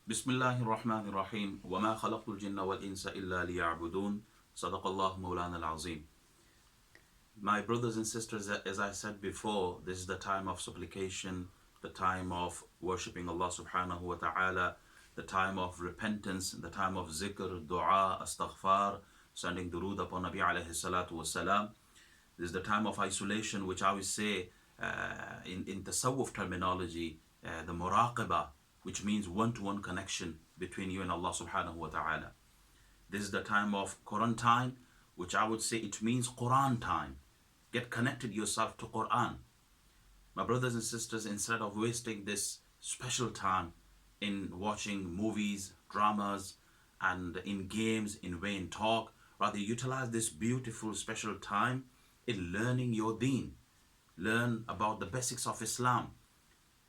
بسم الله الرحمن الرحيم وما خلقت الجن والإنس إلا ليعبدون صدق الله مولانا العظيم. My brothers and sisters, as I said before, this is the time of supplication, the time of worshipping Allah subhanahu wa ta'ala, the time of repentance, the time of zikr, dua, astaghfar, sending durood upon Nabi alayhi salatu wasalam. This is the time of isolation, which I would say in tasawwuf terminology, the muraqabah, which means one-to-one connection between you and Allah subhanahu wa ta'ala. This is the time of quarantine, which I would say it means Quran time. Get connected yourself to Quran. My brothers and sisters, instead of wasting this special time in watching movies, dramas, and in games, in vain talk, rather utilize this beautiful special time in learning your deen. Learn about the basics of Islam,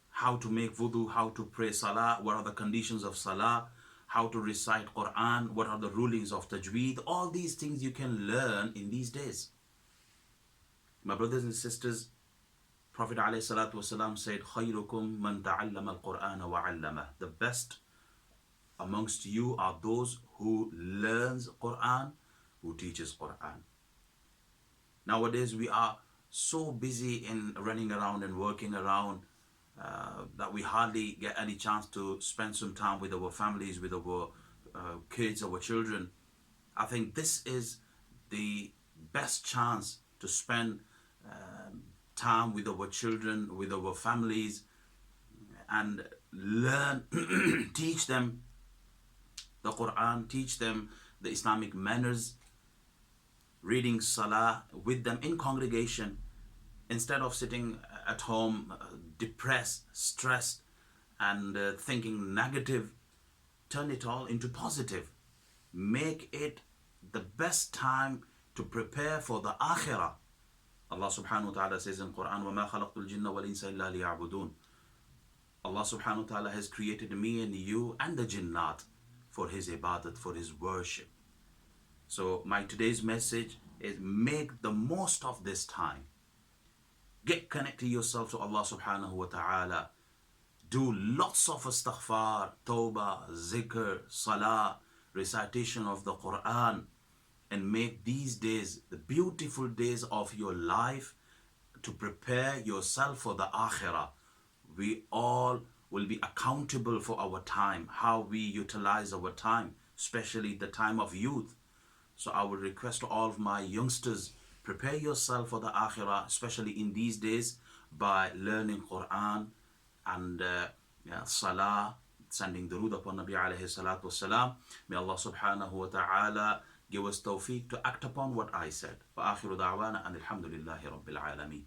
how to make wudu, how to pray salah, what are the conditions of salah, how to recite Quran, what are the rulings of tajweed. All these things you can learn in these days. My brothers and sisters, Prophet ﷺ said, خَيْرُكُمْ مَنْ تَعَلَّمَ الْقُرْآنَ وَعَلَّمَهُ. The best amongst you are those who learns Quran, who teaches Quran. Nowadays we are so busy in running around and working around that we hardly get any chance to spend some time with our families, with our kids, our children. I think this is the best chance to spend time with our children, with our families, and learn, teach them the Quran, teach them the Islamic manners, reading salah with them in congregation, instead of sitting at home depressed, stressed, and thinking negative. Turn it all into positive. Make it the best time to prepare for the akhirah. Allah subhanahu wa ta'ala says in Quran, وَمَا خَلَقْتُ الْجِنَّ وَالْإِنسَ إِلَّا لِيَعْبُدُونَ. Allah subhanahu wa ta'ala has created me and you and the jinnat for his ibadat, for his worship. So my today's message is make the most of this time. Get connected yourself to Allah subhanahu wa ta'ala. Do lots of astaghfar, tawbah, zikr, salah, recitation of the Quran, and make these days the beautiful days of your life to prepare yourself for the akhirah. We all will be accountable for our time, how we utilize our time, especially the time of youth. So I would request to all of my youngsters, prepare yourself for the akhirah, especially in these days, by learning Quran and salah, sending durood upon Nabi alayhi salatu wasalam. May Allah subhanahu wa ta'ala give us tawfiq to act upon what I said. Wa akhiru da'wana and alhamdulillahi rabbil alameen.